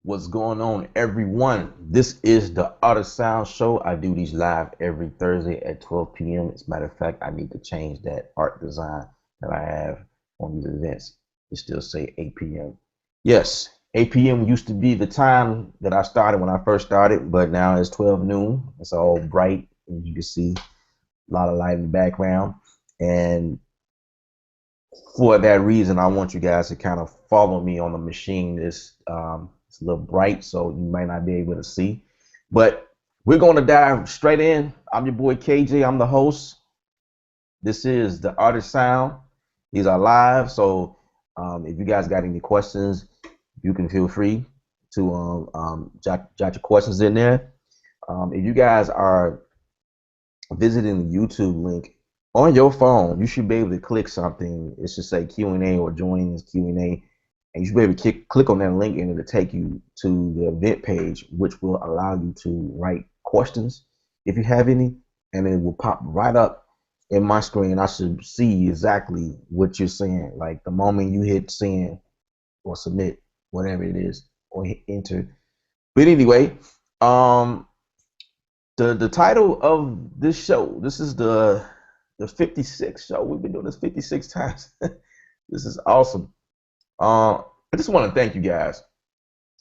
What's going on, everyone? This is the Art of Sound Show. I do these live every Thursday at 12 p.m. As a matter of fact, I need to change that art design that I have on these events. It still say 8 p.m. Yes, 8 p.m. used to be the time that I started when I first started, but now it's 12 noon. It's all bright, and you can see a lot of light in the background. And for that reason, I want you guys to kind of follow me on the machine. It's a little bright, so you might not be able to see. But we're going to dive straight in. I'm your boy KJ. I'm the host. This is the Artist Sound. These are live, so if you guys got any questions, you can feel free to jot your questions in there. If you guys are visiting the YouTube link on your phone, you should be able to click something. It should say Q&A or join this Q&A. And you should be able to click on that link and it'll take you to the event page, which will allow you to write questions if you have any, and it will pop right up in my screen. I should see exactly what you're saying. Like the moment you hit send or submit, whatever it is, or hit enter. But anyway, the title of this show, this is the 56th show. We've been doing this 56 times. This is awesome. I just want to thank you guys.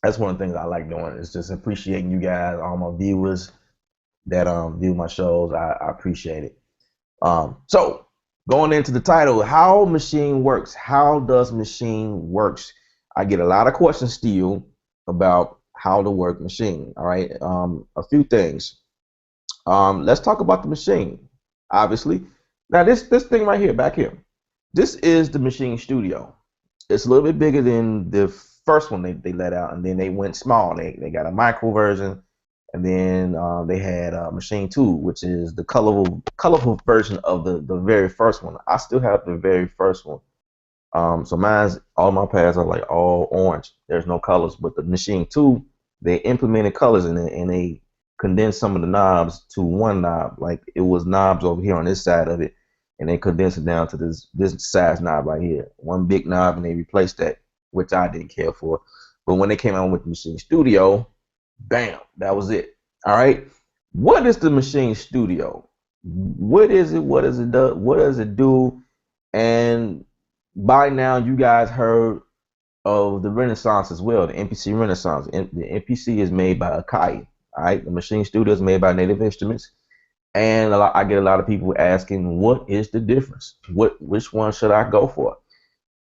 That's one of the things I like doing, is just appreciating you guys, all my viewers that view my shows. I appreciate it. So going into the title, how Maschine works. How does Maschine works? I get a lot of questions still about how to work Maschine. All right. A few things. Let's talk about the Maschine. Obviously, now this thing right here, back here, this is the Maschine Studio. It's a little bit bigger than the first one they let out, and then they went small. They got a micro version, and then they had Maschine 2, which is the colorful version of the very first one. I still have the very first one. So mine's, all my pads are like all orange. There's no colors, but the Maschine 2, they implemented colors in it, and they condensed some of the knobs to one knob. Like it was knobs over here on this side of it, and they condensed it down to this size knob right here. One big knob, and they replaced that, which I didn't care for. But when they came out with the Maschine Studio, bam, that was it. All right. What is the Maschine Studio? What is it? What does it do? What does it do? And by now, you guys heard of the Renaissance as well, the MPC Renaissance. The MPC is made by Decay. All right. The Maschine Studio is made by Native Instruments. And I get a lot of people asking, what is the difference? Which one should I go for?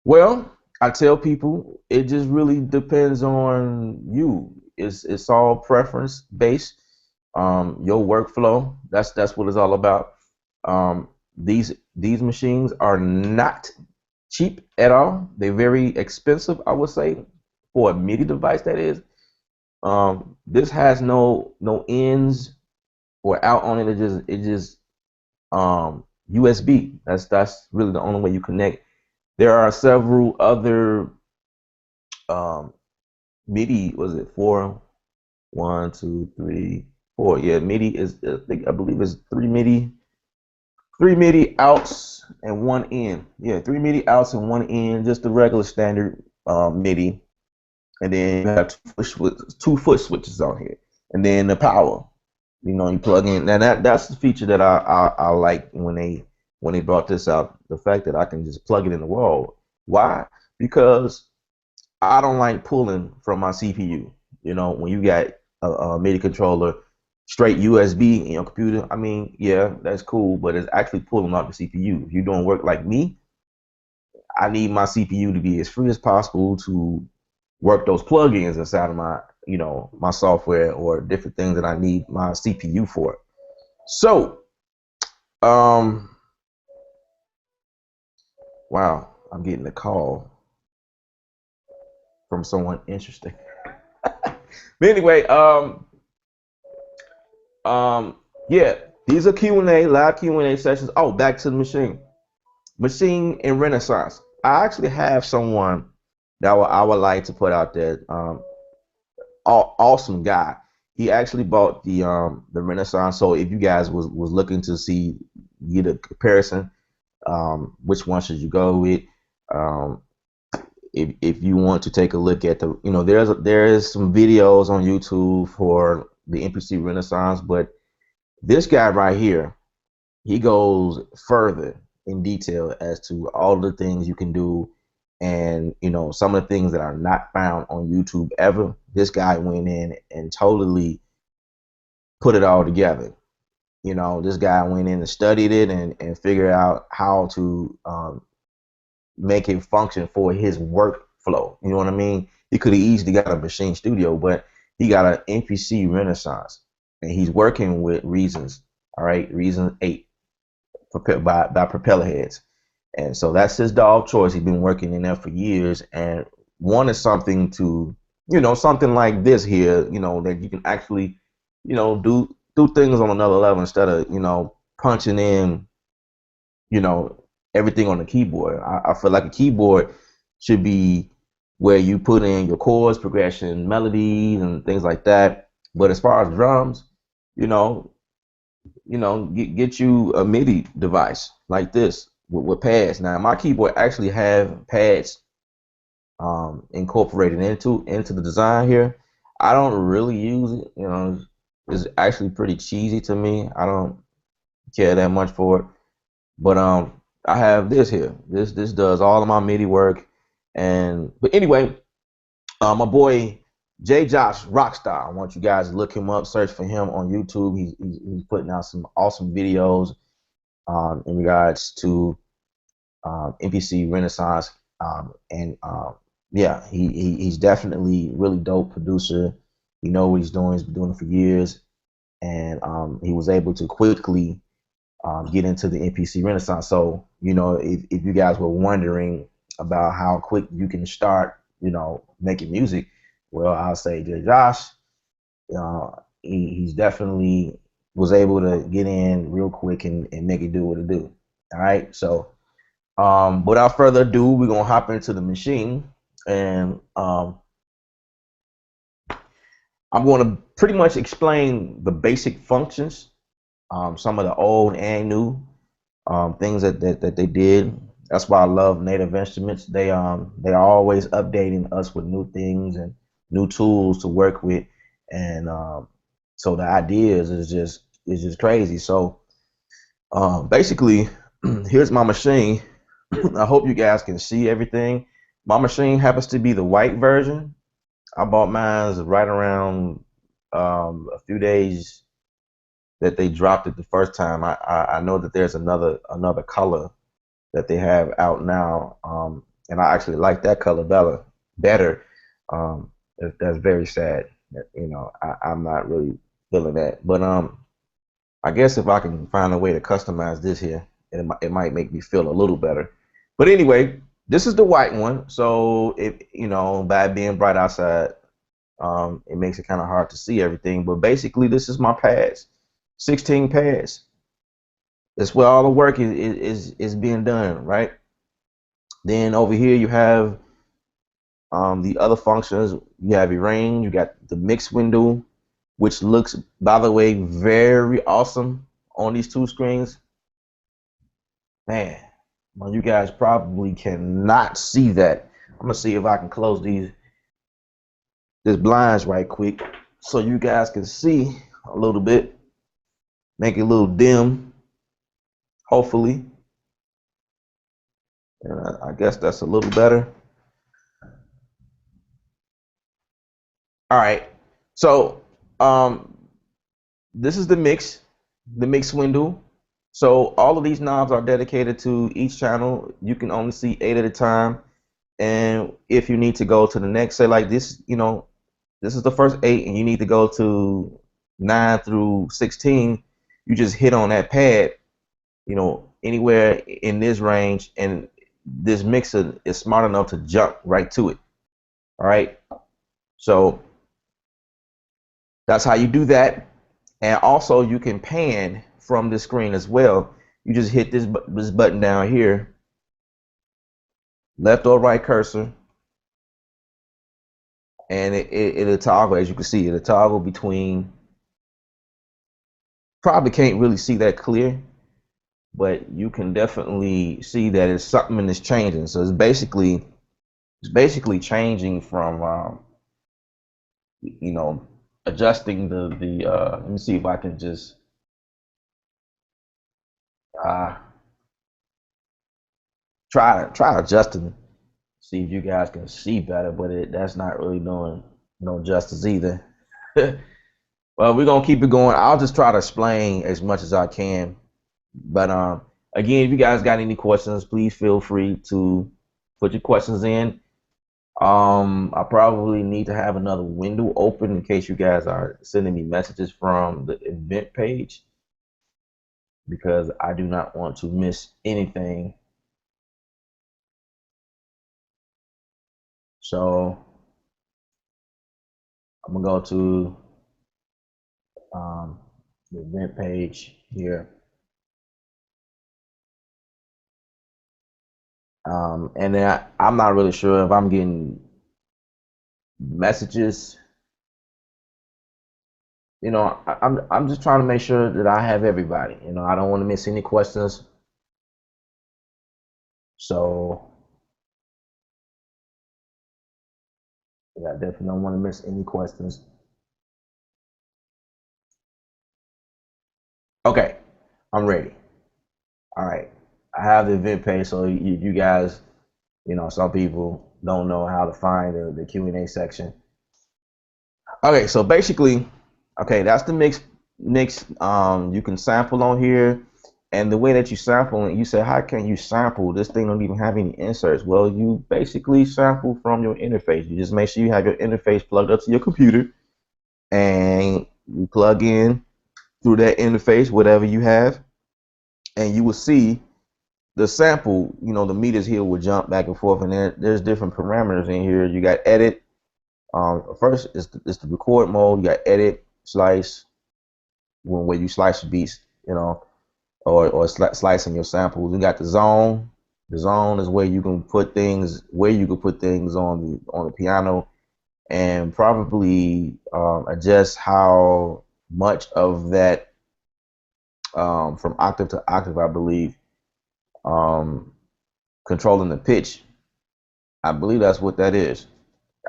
Well, I tell people it just really depends on you. It's all preference based. Your workflow. That's what it's all about. These machines are not cheap at all. They're very expensive, I would say, for a MIDI device. That is. This has no ins or out on it. It just USB. That's really the only way you connect. There are several other MIDI. Was it four? 1, 2, 3, 4. Yeah, MIDI is. I believe it's three MIDI outs and one in. Yeah, three MIDI outs and one in. Just the regular standard MIDI, and then you have two foot switches on here, and then the power. You know, you plug in. Now that's the feature that I like when they brought this out. The fact that I can just plug it in the wall. Why? Because I don't like pulling from my CPU. You know, when you got a MIDI controller straight USB in your computer, I mean, yeah, that's cool, but it's actually pulling out the CPU. If you're doing work like me, I need my CPU to be as free as possible to work those plugins inside of my, my software or different things that I need my CPU for. So, wow, I'm getting a call from someone interesting. But anyway, yeah, these are Q&A, live Q&A sessions. Oh, back to the Maschine in Renaissance. I actually have someone that I would like to put out there. Awesome guy. He actually bought the Renaissance. So if you guys was looking to get a comparison, which one should you go with? if you want to take a look at the, there's some videos on YouTube for the MPC Renaissance, but this guy right here, he goes further in detail as to all the things you can do, and some of the things that are not found on YouTube ever. This guy went in and totally put it all together. This guy went in and studied it and figured out how to make it function for his workflow. You know what I mean? He could have easily got a machine studio, but he got an MPC Renaissance, and he's working with Reasons. All right, Reason 8 by Propeller Heads, and so that's his DAW of choice. He's been working in there for years, and wanted something to, something like this here, that you can actually, do things on another level instead of, punching in, everything on the keyboard. I feel like a keyboard should be where you put in your chords, progression, melodies, and things like that. But as far as drums, get you a MIDI device like this with pads. Now, my keyboard actually have pads incorporated into the design here. I don't really use it. It's actually pretty cheesy to me. I don't care that much for it. But I have this here. This does all of my MIDI work. But anyway, my boy J Josh Rockstar. I want you guys to look him up, search for him on YouTube. He's putting out some awesome videos in regards to MPC Renaissance, yeah, he's definitely really dope producer. He knows what he's doing. He's been doing it for years, and he was able to quickly get into the MPC Renaissance. So, if you guys were wondering about how quick you can start, making music, well, I'll say J Josh, he's definitely was able to get in real quick and make it do what it do. All right. So, without further ado, we're going to hop into the machine, and I'm going to pretty much explain the basic functions, some of the old and new things that they did. That's why I love Native Instruments. They are always updating us with new things and new tools to work with, and so the ideas is just crazy. So basically, here's my machine. I hope you guys can see everything. My machine happens to be the white version. I bought mine right around a few days that they dropped it the first time. I know that there's another color that they have out now, and I actually like that color better. That's very sad. I'm not really feeling that, but I guess if I can find a way to customize this here, it might make me feel a little better. But anyway, this is the white one. So by being bright outside, it makes it kind of hard to see everything. But basically, this is my pads, 16 pads. That's where all the work is being done, right? Then over here you have the other functions. You have your range. You got the mix window, which looks, by the way, very awesome on these two screens. Man, well, you guys probably cannot see that. I'm gonna see if I can close this blinds right quick so you guys can see a little bit. Make it a little dim, hopefully. And I guess that's a little better. All right, so this is the mix window. So all of these knobs are dedicated to each channel. You can only see 8 at a time, and if you need to go to the next, say like this, this is the first 8, and you need to go to 9 through 16. You just hit on that pad, anywhere in this range, and this mixer is smart enough to jump right to it. All right, so that's how you do that. And also you can pan from the screen as well. You just hit this button down here, left or right cursor, and it'll toggle. As you can see, it'll toggle between, probably can't really see that clear, but you can definitely see that it's something that's changing. So it's basically It's basically changing from you know, adjusting the let me see if I can just uh try adjusting, see if you guys can see better, but that's not really doing no justice either. Well, we're gonna keep it going. I'll just try to explain as much as I can. But again, if you guys got any questions, please feel free to put your questions in. I probably need to have another window open in case you guys are sending me messages from the event page because I do not want to miss anything. So I'm gonna go to um, the event page here. And then I'm not really sure if I'm getting messages. I'm just trying to make sure that I have everybody. I don't want to miss any questions. So yeah, I definitely don't want to miss any questions. Okay, I'm ready. All right, I have the event page, so you guys, some people don't know how to find the Q&A section. Okay, so basically, okay, that's the mix. You can sample on here, and the way that you sample, you say, how can you sample? This thing don't even have any inserts. Well, you basically sample from your interface. You just make sure you have your interface plugged up to your computer, and you plug in through that interface whatever you have, and you will see the sample. The meters here will jump back and forth, and there's different parameters in here. You got edit. First is the record mode. You got edit, slice, where you slice your beats, or slicing your samples. You got the zone. The zone is where you can put things on the piano, and probably adjust how much of that from octave to octave, I believe, um, controlling the pitch. I believe that's what that is.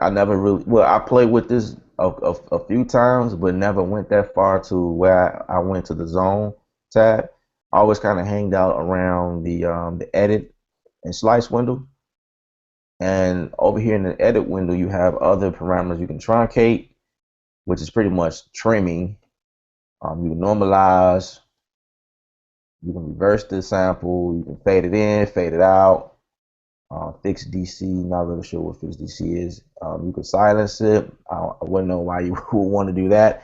I never really, well, I played with this a few times, but never went that far to where I went to the zone tab. I always kind of hanged out around the edit and slice window. And over here in the edit window, you have other parameters. You can truncate, which is pretty much trimming. You can normalize. You can reverse the sample. You can fade it in, fade it out. Fixed DC, not really sure what fixed DC is. You can silence it. I wouldn't know why you would want to do that.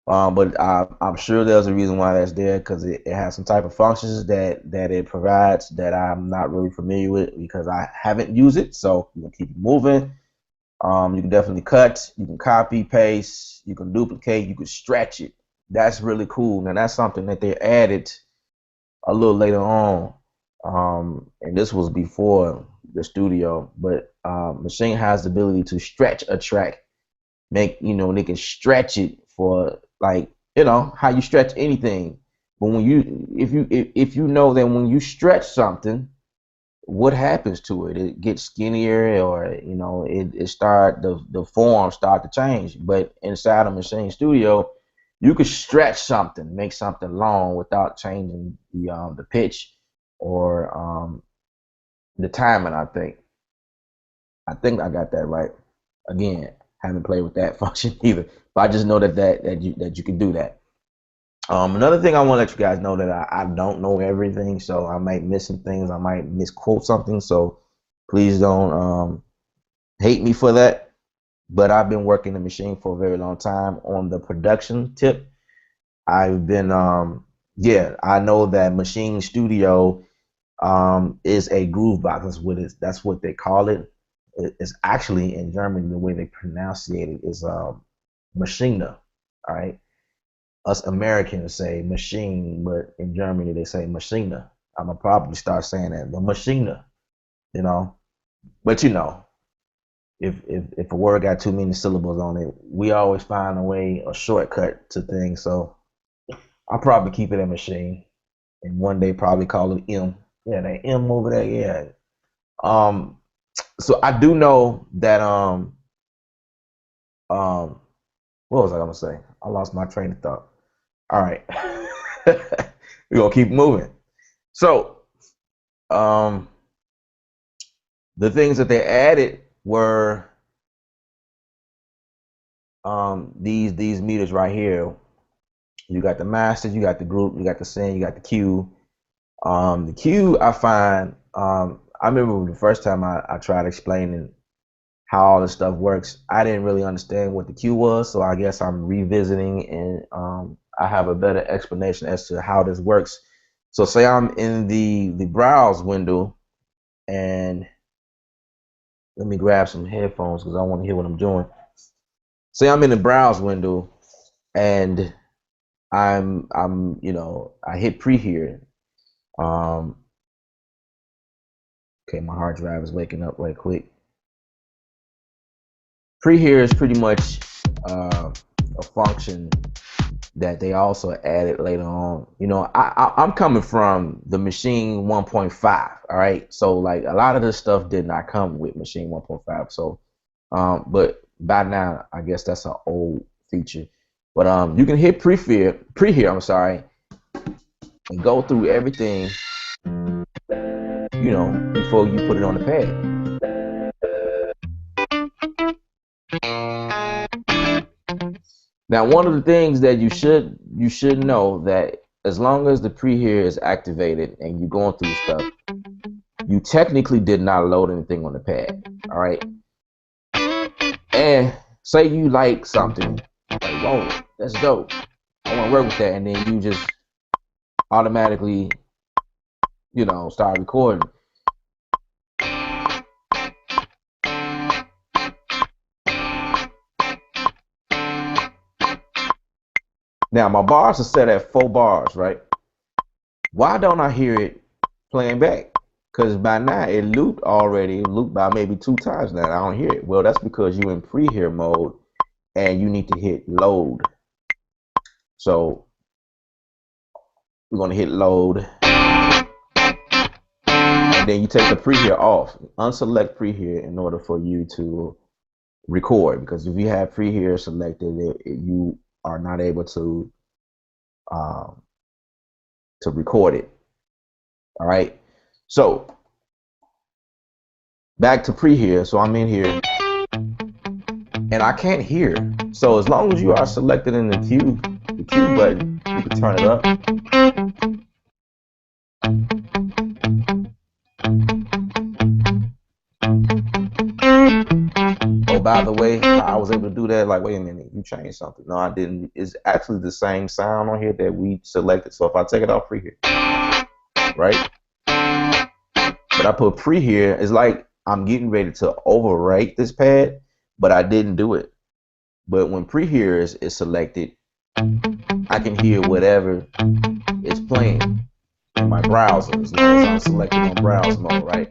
But I'm sure there's a reason why that's there because it has some type of functions that it provides that I'm not really familiar with because I haven't used it. So you can keep it moving. You can definitely cut. You can copy, paste. You can duplicate. You can stretch it. That's really cool. Now that's something that they added a little later on, and this was before the studio. But Maschine has the ability to stretch a track, they can stretch it for like how you stretch anything. But when if you know that when you stretch something, what happens to it? It gets skinnier, or it start the form start to change. But inside of Maschine Studio, you could stretch something, make something long without changing the pitch or the timing. I think I got that right. Again, haven't played with that function either, but I just know that you can do that. Another thing I want to let you guys know that I don't know everything, so I might miss some things. I might misquote something, so please don't hate me for that. But I've been working the Maschine for a very long time on the production tip. I've been yeah, I know that Maschine Studio is a groove box. That's what they call it. It's actually in Germany the way they pronunciate it is Maschine. All right. Us Americans say machine, but in Germany they say Maschine. I'm gonna probably start saying that the Maschine, you know. But if a word got too many syllables on it, we always find a shortcut to things. So I'll probably keep it a machine, and one day probably call it M. Yeah, that M over there. Yeah. Um. So I do know that what was I gonna say? I lost my train of thought. All right. We're gonna keep moving. So um the things that they added were these meters right here. You got the master, you got the group, you got the sin, you got the Q. The Q I find I remember the first time I tried explaining how all this stuff works. I didn't really understand what the Q was, so I guess I'm revisiting and I have a better explanation as to how this works. So say I'm in the browse window, and let me grab some headphones because I want to hear what I'm doing. Say I'm in the browse window and I'm I hit pre here. Um, okay, my hard drive is waking up right quick. Pre here is pretty much a function that they also added later on. I'm coming from the Maschine 1.5. All right, so like a lot of this stuff did not come with Maschine 1.5. So, but by now I guess that's an old feature. But you can hit pre here. I'm sorry, and go through everything. Before you put it on the pad. Now, one of the things that you should know that as long as the pre here is activated and you're going through stuff, you technically did not load anything on the pad. All right. And say you like something, like, whoa, that's dope. I want to work with that, and then you just automatically, start recording. Now my bars are set at 4 bars, right? Why don't I hear it playing back? Because by now it looped already, looped by maybe 2 times now. I don't hear it. Well, that's because you're in pre-hear mode and you need to hit load. So we're going to hit load. And then you take the pre-hear off. Unselect pre-hear in order for you to record. Because if you have pre-hear selected, you are not able to record it. All right. So back to pre-hear. So I'm in here and I can't hear. So as long as you are selected in the Q button, you can turn it up. Oh, by the way, I was able to do that. Like, wait a minute, you changed something. No, I didn't. It's actually the same sound on here that we selected. So if I take it off pre-hear, right? But I put pre-hear, it's like I'm getting ready to overwrite this pad, but I didn't do it. But when pre-hear is selected, I can hear whatever is playing in my browser as long as I'm selected on browse mode, right?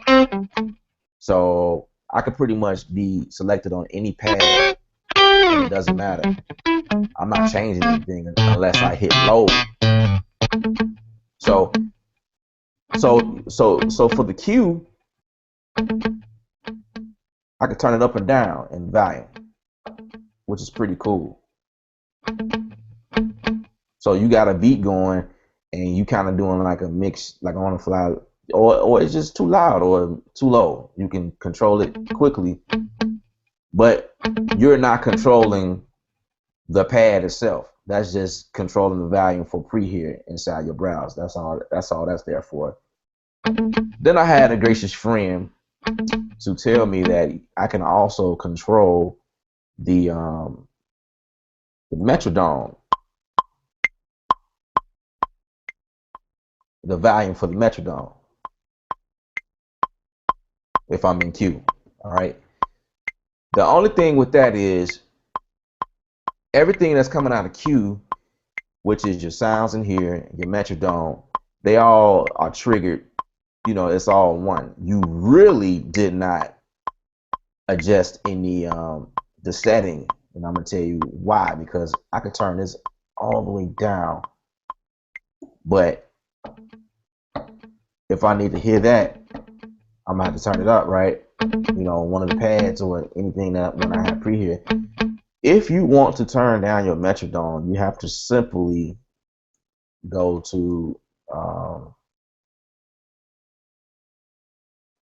So I could pretty much be selected on any pad and it doesn't matter. I'm not changing anything unless I hit load. So for the Q, I could turn it up and down in volume, which is pretty cool. So you got a beat going and you kind of doing like a mix, like on the fly, or it's just too loud or too low. You can control it quickly, but you're not controlling the pad itself. That's just controlling the volume for pre-hear inside your browse. That's all that's there for. Then I had a gracious friend to tell me that I can also control the metrodome, the volume for the metrodome, if I'm in Q. All right. The only thing with that is everything that's coming out of Q, which is your sounds in here, your metrodome, they all are triggered. It's all one. You really did not adjust any the setting, and I'm gonna tell you why. Because I could turn this all the way down, but if I need to hear that, I'm gonna have to turn it up, right? one of the pads or anything that when I have pre here. If you want to turn down your metrodome, you have to simply go to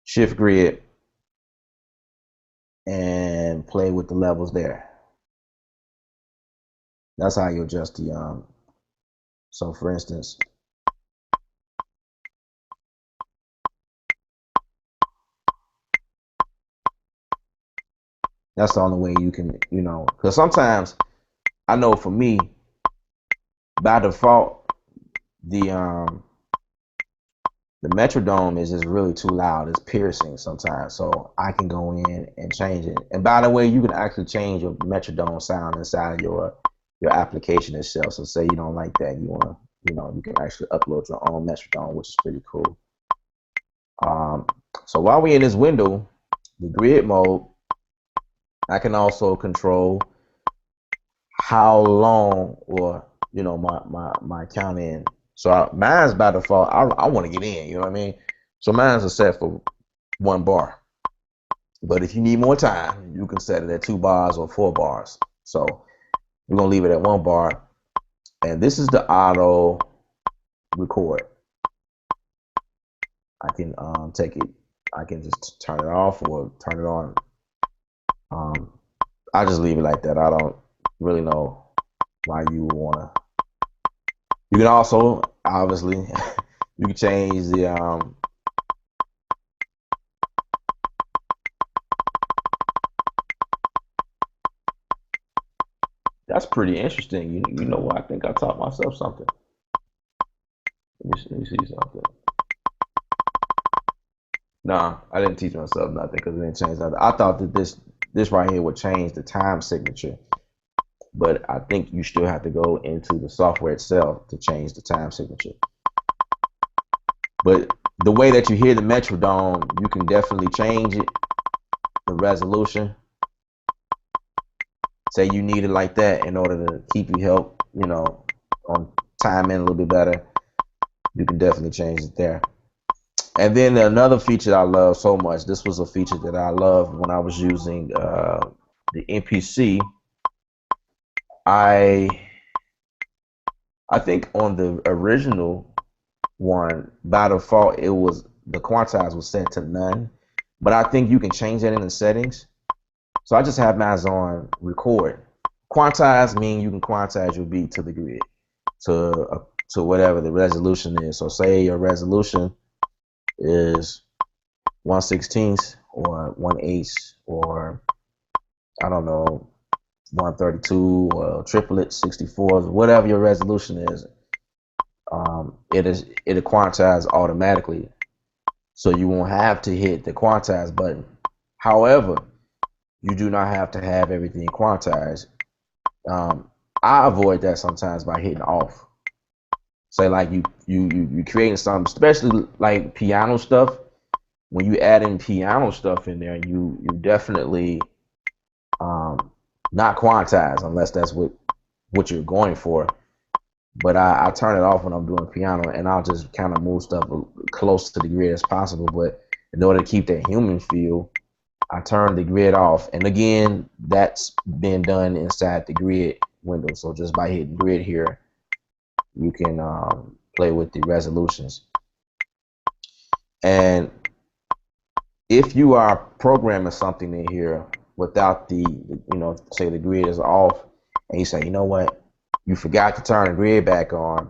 shift grid and play with the levels there. That's how you adjust the so for instance, that's the only way you can, because sometimes I know for me, by default, the metrodome is just really too loud. It's piercing sometimes. So I can go in and change it. And by the way, you can actually change your metrodome sound inside of your application itself. So say you don't like that, you want to, you can actually upload your own metrodome, which is pretty cool. So while we're in this window, the grid mode, I can also control how long or my count in. So mine's by default, I want to get in, you know what I mean? So mine's is set for 1 bar. But if you need more time, you can set it at 2 bars or 4 bars. So we're gonna leave it at 1 bar. And this is the auto record. I can take it, I can just turn it off or turn it on. I just leave it like that. I don't really know why you would wanna. You can also obviously you can change the that's pretty interesting. You know what? I think I taught myself something. Let me see something. Nah, I didn't teach myself nothing because it didn't change nothing. I thought that this right here would change the time signature, but I think you still have to go into the software itself to change the time signature. But the way that you hear the metrodome, you can definitely change it, the resolution. Say you need it like that in order to keep you help, on time in a little bit better. You can definitely change it there. And then another feature I love so much. This was a feature that I loved when I was using the MPC. I think on the original one, by default, it was the quantize was set to none. But I think you can change that in the settings. So I just have mine on record. Quantize means you can quantize your beat to the grid, to whatever the resolution is. So say your resolution is 1/16 or 1/8 or I don't know 132 or triplet 64, whatever your resolution is. It'll quantize automatically, so you won't have to hit the quantize button. However, you do not have to have everything quantized. I avoid that sometimes by hitting off. Say like you creating something, especially like piano stuff. When you add in piano stuff in there, you definitely not quantize unless that's what you're going for. But I turn it off when I'm doing piano, and I'll just kind of move stuff close to the grid as possible. But in order to keep that human feel, I turn the grid off. And again, that's been done inside the grid window. So just by hitting grid here, you can play with the resolutions. And if you are programming something in here without the, say the grid is off, and you say, you know what, you forgot to turn the grid back on,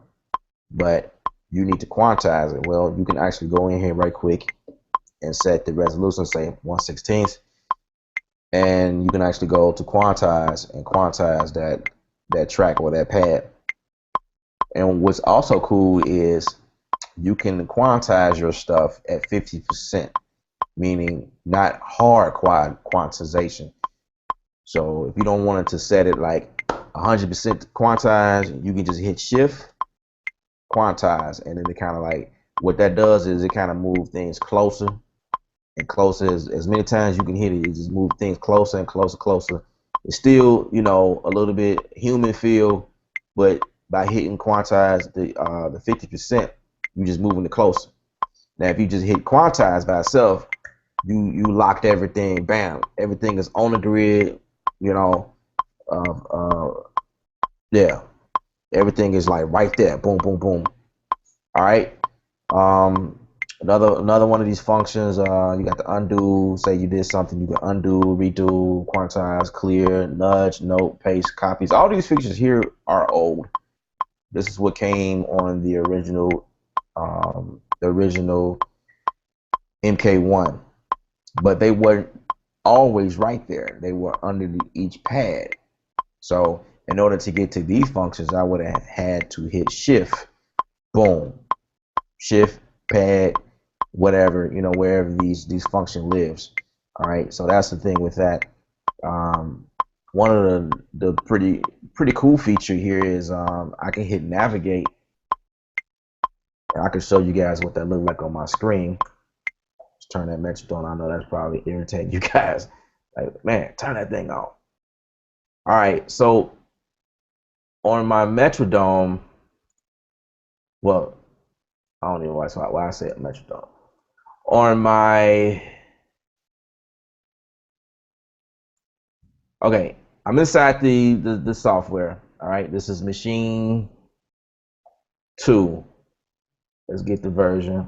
but you need to quantize it. Well, you can actually go in here right quick and set the resolution, say 1/16, and you can actually go to quantize and quantize that track or that pad. And what's also cool is you can quantize your stuff at 50%, meaning not hard quantization. So if you don't want it to set it like 100% quantize, you can just hit shift quantize, and then it kind of like what that does is it kind of moves things closer and closer. As many times you can hit it, it just moves things closer and closer. It's still, a little bit human feel, but by hitting quantize the 50%, you're just moving it closer. Now if you just hit quantize by itself, you locked everything. Bam, everything is on the grid. You know, yeah, everything is like right there. Boom, boom, boom. All right. Um, another one of these functions. You got the undo. Say you did something, you can undo, redo, quantize, clear, nudge, note, paste, copies. All these features here are old. This is what came on the original MK1, but they weren't always right there. They were under each pad. So in order to get to these functions, I would have had to hit shift, boom, shift, pad, whatever, wherever these function lives. All right. So that's the thing with that. Um, one of the pretty cool feature here is I can hit navigate. And I can show you guys what that looked like on my screen. Let's turn that metronome. I know that's probably irritating you guys. Like, man, turn that thing off. All right. So on my metrodome, well, I don't even know why I said metrodome. On my, okay, I'm inside the software. All right, this is Maschine 2. Let's get the version.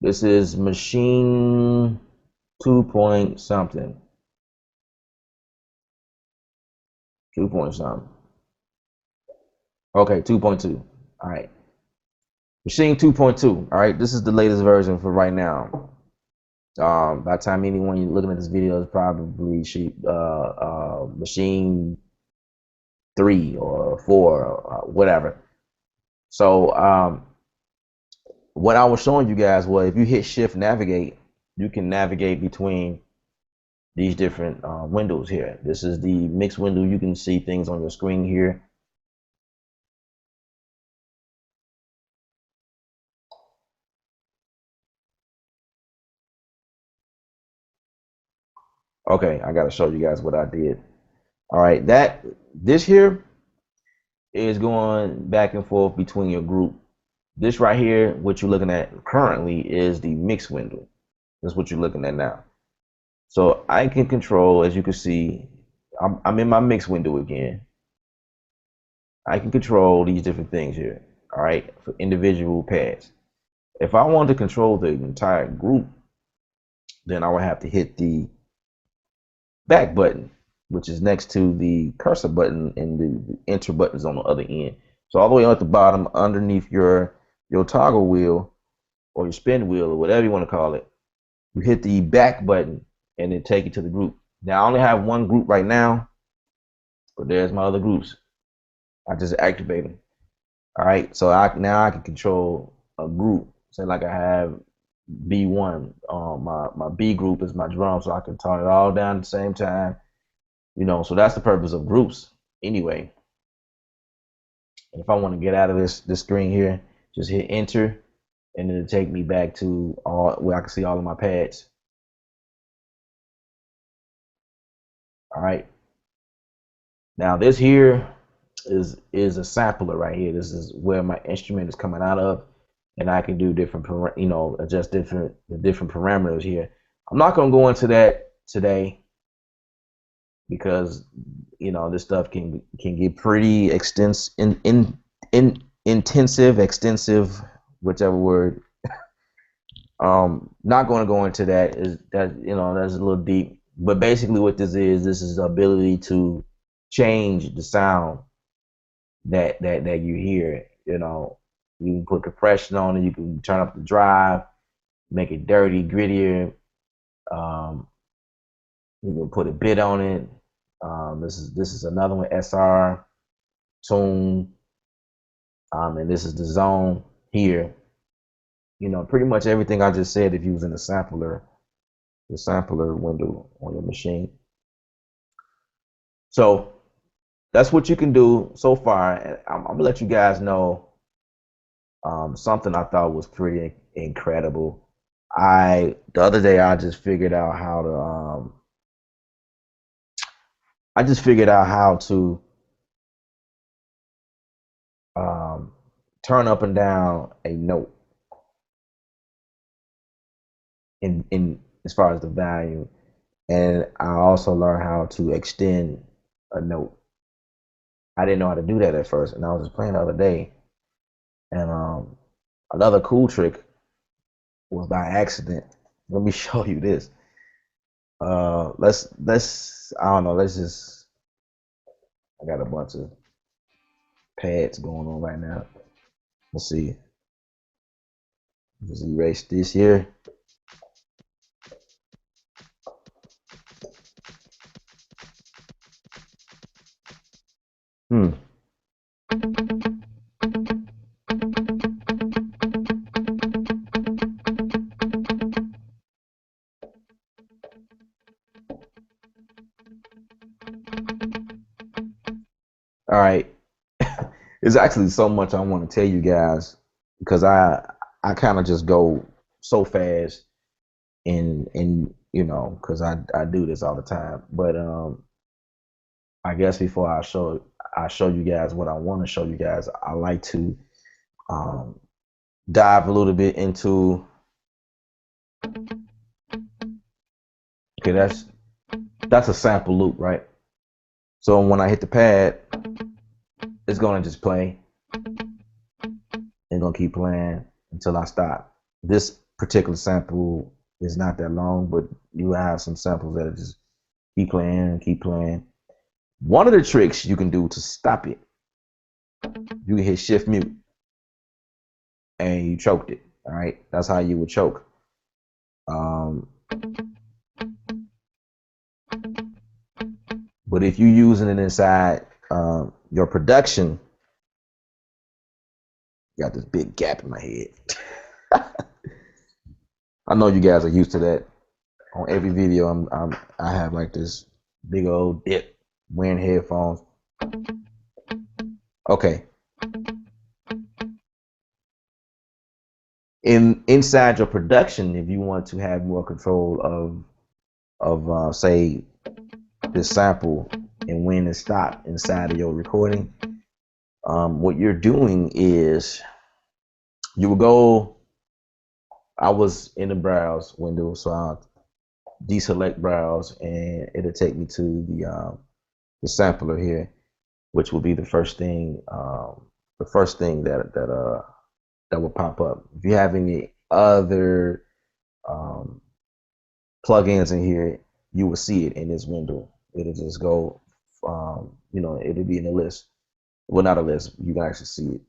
This is Maschine 2 point something. 2 point something. Okay, 2.2. All right. Maschine 2.2. All right, this is the latest version for right now. By the time anyone looking at this video is probably Maschine 3 or 4 or whatever. So what I was showing you guys was if you hit shift navigate, you can navigate between these different windows here. This is the mix window. You can see things on your screen here. Okay, I got to show you guys what I did. All right, this here is going back and forth between your group. This right here, what you're looking at currently, is the mix window. That's what you're looking at now. So I can control, as you can see, I'm in my mix window again. I can control these different things here, all right, for individual pads. If I want to control the entire group, then I would have to hit the back button, which is next to the cursor button, and the enter buttons on the other end. So all the way at the bottom, underneath your toggle wheel or your spin wheel or whatever you want to call it, you hit the back button and then take it to the group. Now I only have one group right now, but there's my other groups. I just activate them. All right, so now I can control a group. Say like I have B1. My B group is my drum, so I can turn it all down at the same time. So that's the purpose of groups anyway. And if I want to get out of this screen here, just hit enter, and it'll take me back to where I can see all of my pads. All right. Now this here is a sampler right here. This is where my instrument is coming out of, and I can do different, adjust different parameters here. I'm not going to go into that today because this stuff can get pretty extensive, whichever word. Not going to go into that. Is that that's a little deep, but basically what this is the ability to change the sound that you hear. You can put compression on it, you can turn up the drive, make it dirty, grittier. You can put a bit on it. This is another one, SR, tune, and this is the zone here. Pretty much everything I just said if you was in the sampler window on your machine. So that's what you can do so far. And I'm gonna let you guys know something I thought was pretty incredible. The other day I just figured out how to turn up and down a note. in as far as the value. And I also learned how to extend a note. I didn't know how to do that at first, and I was just playing the other day. And another cool trick was by accident. Let me show you this. Let's I don't know. Let's just. I got a bunch of pads going on right now. Let's see. Let's erase this here. Hmm. All right. There's actually so much I want to tell you guys because I kind of just go so fast and you know because I do this all the time. But I guess before I show you guys what I want to show you guys, I like to um, dive a little bit into. Okay, that's a sample loop, right? So when I hit the pad, it's gonna just play. It's gonna keep playing until I stop. This particular sample is not that long, but you have some samples that are just keep playing and keep playing. One of the tricks you can do to stop it, you can hit shift mute and you choked it. All right, that's how you would choke. Um, but if you're using it inside your production, got this big gap in my head. I know you guys are used to that. On every video, I have like this big old dip wearing headphones. Okay. Inside your production, if you want to have more control of say this sample and when it stopped inside of your recording, what you're doing is you will go. I was in the browse window, so I'll deselect browse, and it'll take me to the sampler here, which will be the first thing that will pop up. If you have any other um, plugins in here, you will see it in this window. It'll just go, you know, it'll be in the list. Well, not a list. You can actually see it.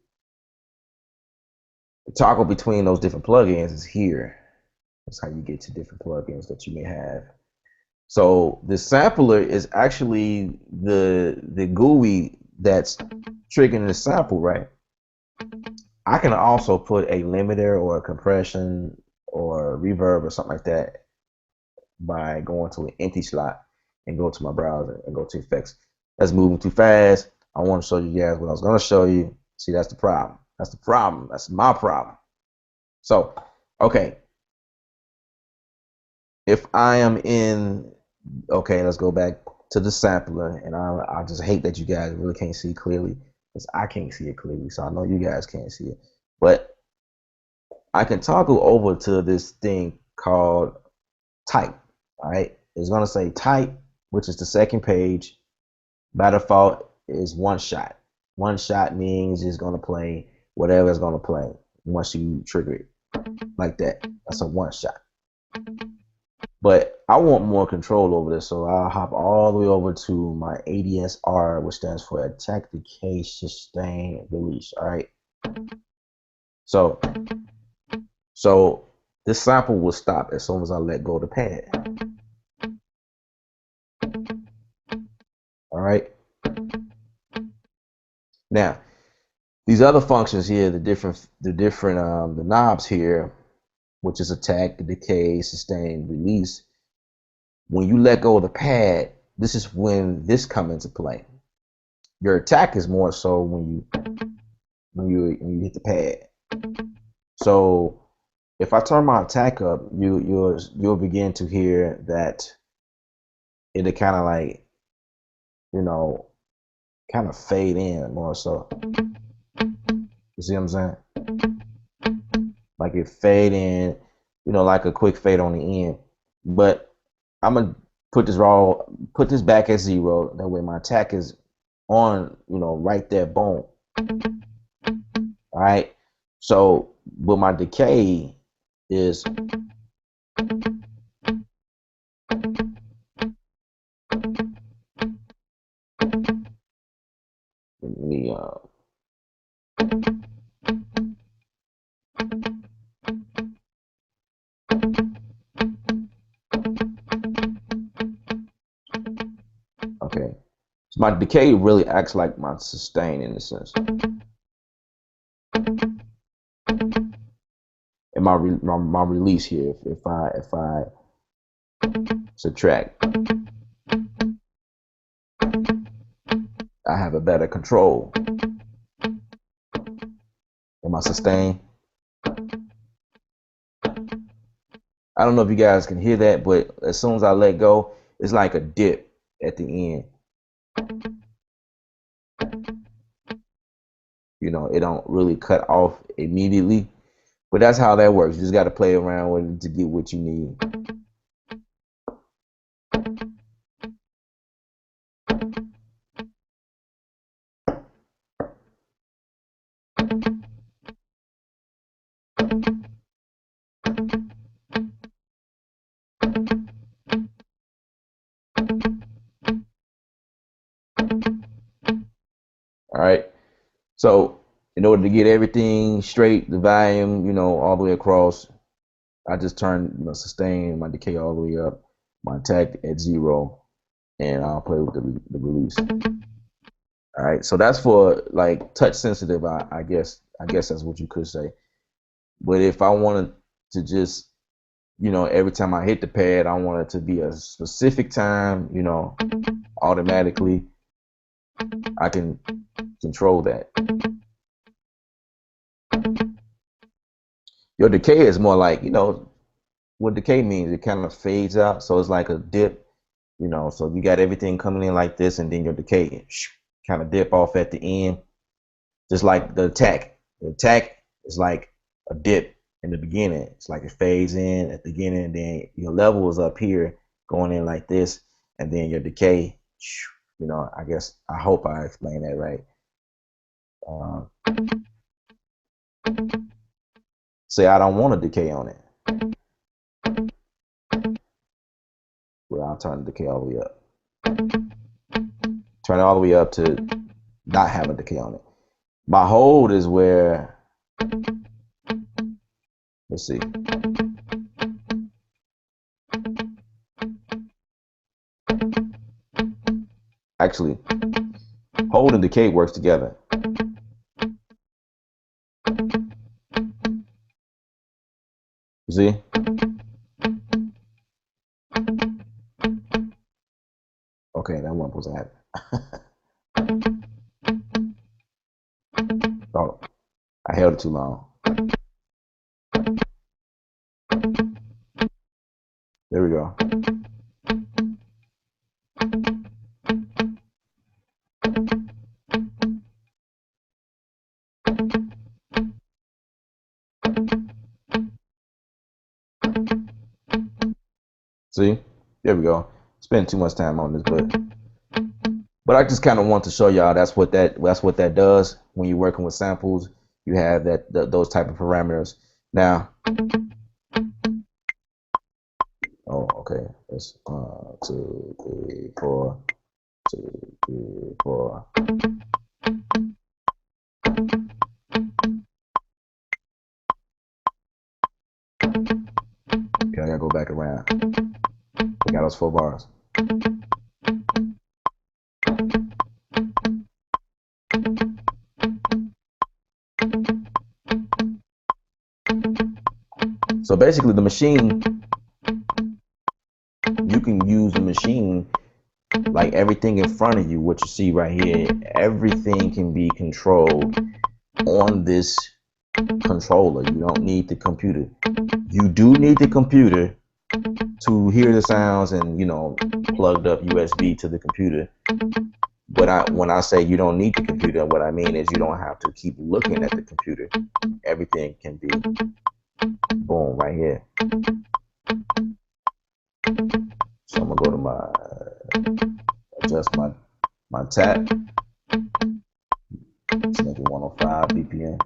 The toggle between those different plugins is here. That's how you get to different plugins that you may have. So the sampler is actually the GUI that's triggering the sample, right? I can also put a limiter or a compression or a reverb or something like that by going to an empty slot and go to my browser and go to effects. That's moving too fast. I want to show you guys what I was going to show you. See, that's the problem. That's the problem. That's my problem. So, okay. If I am in, okay, let's go back to the sampler. And I just hate that you guys really can't see clearly because I can't see it clearly. So I know you guys can't see it. But I can toggle over to this thing called type. All right. It's going to say type, which is the second page. By default is one shot. One shot means it's going to play whatever it's going to play once you trigger it like that. That's a one shot. But I want more control over this, so I'll hop all the way over to my ADSR, which stands for Attack, Decay, Sustain, Release. All right. So this sample will stop as soon as I let go of the pad. All right. Now, these other functions here, the knobs here, which is attack, decay, sustain, release. When you let go of the pad, this is when this comes into play. Your attack is more so when you hit the pad. So if I turn my attack up, you'll begin to hear that it'll kind of like, you know, kind of fade in more so. You see what I'm saying? Like it fade in, you know, like a quick fade on the end. But I'm gonna put this back at 0. That way my attack is on, you know, right there, boom. All right. So, but my decay is, let me okay. So my decay really acts like my sustain in a sense. And my release here, if I subtract, I have a better control. And my sustain, I don't know if you guys can hear that, but as soon as I let go, it's like a dip at the end. You know, it don't really cut off immediately, but that's how that works. You just got to play around with it to get what you need. All right. So in order to get everything straight, the volume, you know, all the way across, I just turn, you know, sustain, my decay all the way up, my attack at 0, and I'll play with the release. All right. So that's for like touch sensitive, I guess. I guess that's what you could say. But if I wanted to just, you know, every time I hit the pad, I want it to be a specific time, you know, automatically, I can control that. Your decay is more like, you know, what decay means, it kind of fades out. So it's like a dip, you know, so you got everything coming in like this, and then your decay kind of dip off at the end, just like the attack. The attack is like a dip in the beginning. It's like it fades in at the beginning, and then your level is up here going in like this, and then your decay, you know, I guess, I hope I explained that right. Say I don't want a decay on it. Well, I'll turn the decay all the way up. Turn it all the way up to not have a decay on it. My hold is where, let's see. Actually, hold and decay works together. You see? Okay, that wasn't supposed to happen. Oh, I held it too long. There we go. See? There we go. Spend too much time on this, but I just kind of want to show y'all that's what that does when you're working with samples. You have those type of parameters. Now, oh, okay. It's 1, 2, 3, 4, 2, 3, 4. Okay, I gotta go back around. We got those 4 bars. So basically the machine, you can use the machine like everything in front of you, what you see right here, everything can be controlled on this controller. You don't need the computer. You do need the computer to hear the sounds and, you know, plugged up USB to the computer. But when I say you don't need the computer, what I mean is you don't have to keep looking at the computer. Everything can be Boom, right here. So I'm gonna go to my adjust my tap. Let's make it 105 BPM.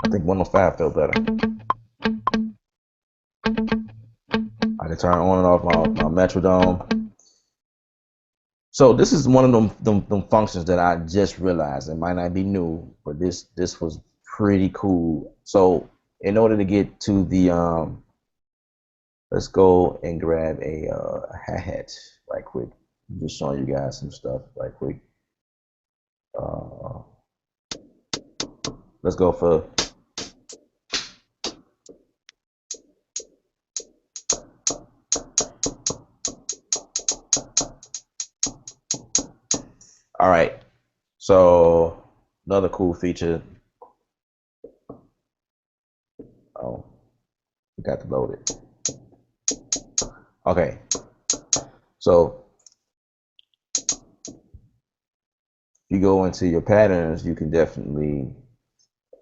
I think 105 felt better. I can turn on and off my metronome. So this is one of them functions that I just realized. It might not be new, but this was pretty cool. So in order to get to the let's go and grab a hi-hat right quick. I'm just showing you guys some stuff right quick. Let's go for all right. So another cool feature. Oh, forgot to load it. Okay. So if you go into your patterns, you can definitely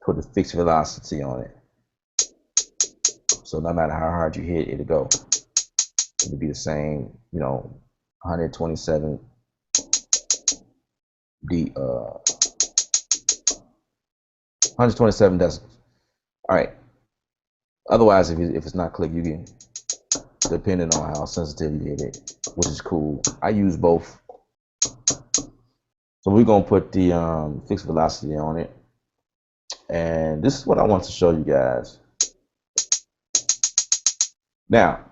put a fixed velocity on it. So no matter how hard you hit, it'll go. It'll be the same, 127 127 decibels. All right. Otherwise, if it's not click, you can, depending on how sensitive you hit it, which is cool. I use both. So we're gonna put the fixed velocity on it, and this is what I want to show you guys. Now,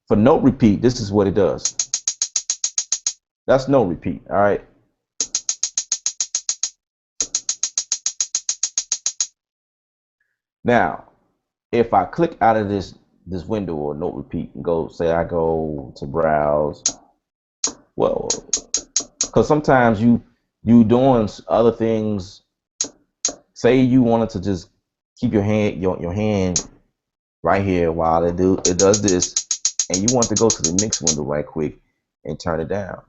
for note repeat, this is what it does. That's note repeat. All right. Now, if I click out of this window or note repeat and go, say I go to browse, well, because sometimes you doing other things. Say you wanted to just keep your hand right here while it does this, and you want to go to the mix window right quick and turn it down.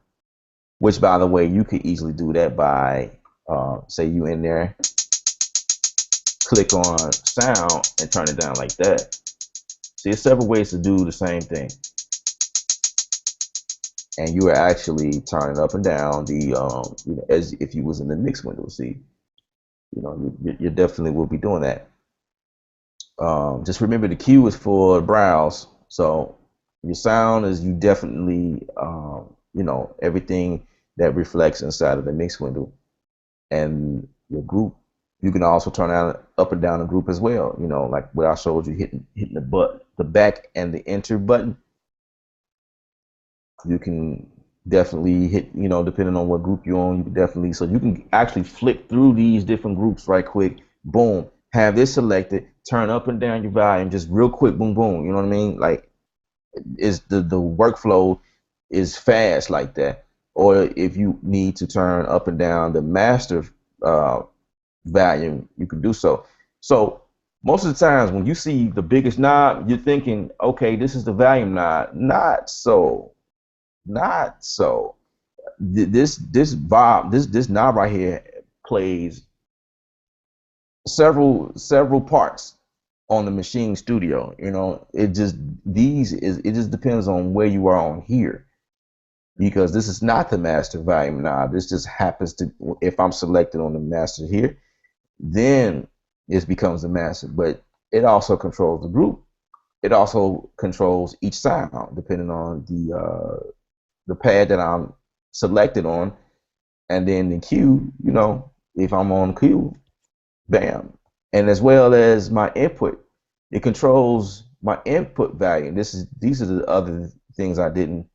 Which, by the way, you could easily do that by say you in there, click on sound and turn it down like that. See, there's several ways to do the same thing, and you are actually turning up and down the as if you was in the mix window. See, you definitely will be doing that. Just remember the Q is for browse. So your sound is you definitely everything that reflects inside of the mix window, and your group. You can also turn up and down the group as well. Like what I showed you, hitting the back and the enter button. You can definitely hit, depending on what group you're on, you can definitely, so you can actually flip through these different groups right quick. Boom, have this selected, turn up and down your volume just real quick. Boom, boom. You know what I mean? Like, is the workflow is fast like that. Or if you need to turn up and down the master volume, you can do so. So most of the times when you see the biggest knob, you're thinking, okay, this is the volume knob. Not so. Not so. This knob right here plays several parts on the Maschine Studio. It just depends on where you are on here, because this is not the master volume knob. This just happens to, if I'm selected on the master here, then it becomes the master. But it also controls the group. It also controls each sound depending on the pad that I'm selected on, and then the Q, if I'm on Q, bam. And as well as my input, it controls my input value. These are the other things I didn't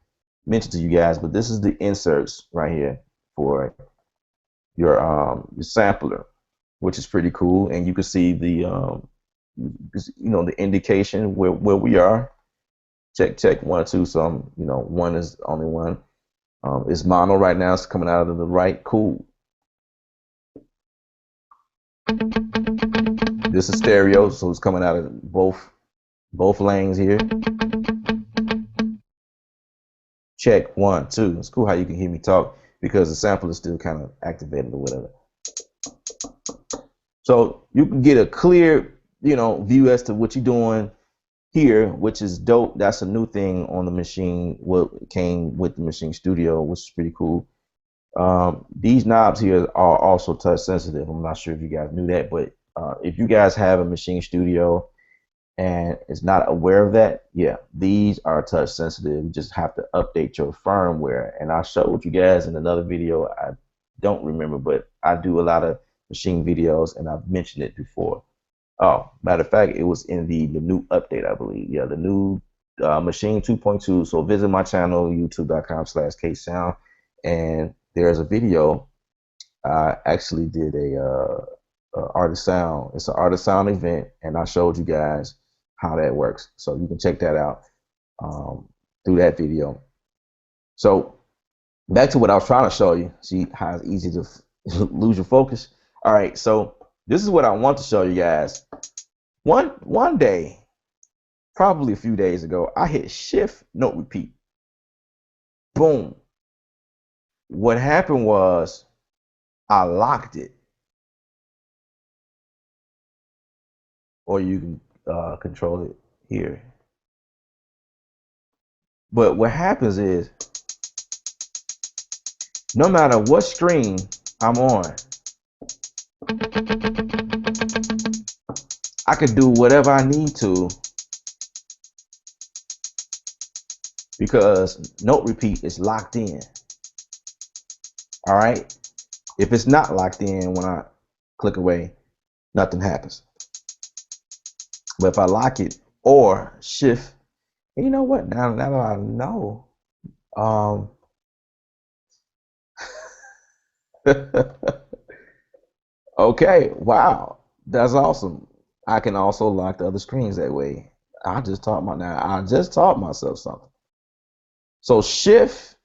mention to you guys, but this is the inserts right here for your sampler, which is pretty cool. And you can see the the indication where we are. Check 1 2. So one is only one. It's mono right now. It's coming out of the right. Cool. This is stereo, so it's coming out of both Both lanes here. Check 1, 2. It's cool how you can hear me talk because the sample is still kind of activated or whatever. So you can get a clear, view as to what you're doing here, which is dope. That's a new thing on the Maschine. What came with the Maschine Studio, which is pretty cool. These knobs here are also touch sensitive. I'm not sure if you guys knew that, but if you guys have a Maschine Studio and is not aware of that, yeah, these are touch sensitive. You just have to update your firmware. And I showed you guys in another video. I don't remember, but I do a lot of Maschine videos, and I've mentioned it before. Oh, matter of fact, it was in the new update, I believe. Yeah, the new Maschine 2.2. So visit my channel, youtube.com/ksound, and there's a video. I actually did a artist sound. It's an artist sound event, and I showed you guys how that works. So you can check that out through that video. So back to what I was trying to show you. See how it's easy to lose your focus. All right, so this is what I want to show you guys. One day, probably a few days ago, I hit shift note repeat. Boom. What happened was I locked it. Or you can control it here. But what happens is, no matter what screen I'm on, I can do whatever I need to because note repeat is locked in. All right. If it's not locked in, when I click away, nothing happens. But if I lock it or shift, and you know what? Now that I know, okay, wow, that's awesome. I can also lock the other screens that way. I just taught myself something. So shift